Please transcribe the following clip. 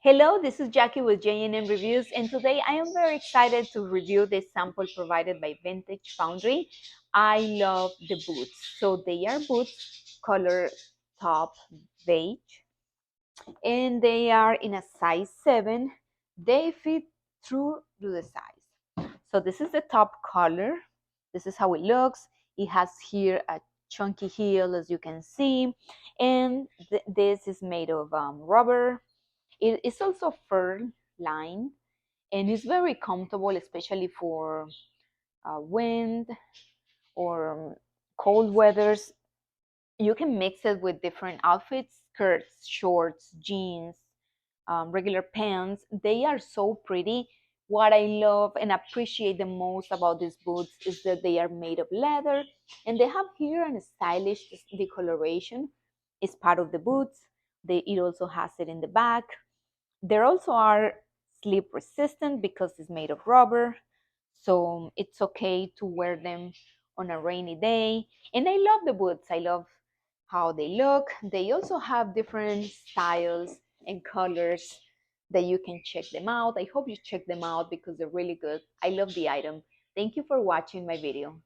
Hello, this is Jackie with J&M Reviews, and today I am very excited to review this sample provided by Vintage Foundry. I love the boots. So they are boots, color top beige, and they are in a size 7. They fit through to the size. So this is the top color. This is how it looks. It has here a chunky heel, as you can see, and this is made of rubber. It is also fur line, and it's very comfortable, especially for wind or cold weathers. You can mix it with different outfits, skirts, shorts, jeans, regular pants. They are so pretty. What I love and appreciate the most about these boots is that they are made of leather, and they have here a stylish decoloration. It's part of the boots. It also has it in the back. There also are slip resistant because it's made of rubber, so it's okay to wear them on a rainy day. And I love the boots. I love how they look. They also have different styles and colors that you can check them out. I hope you check them out because they're really good. I love the item. Thank you for watching my video.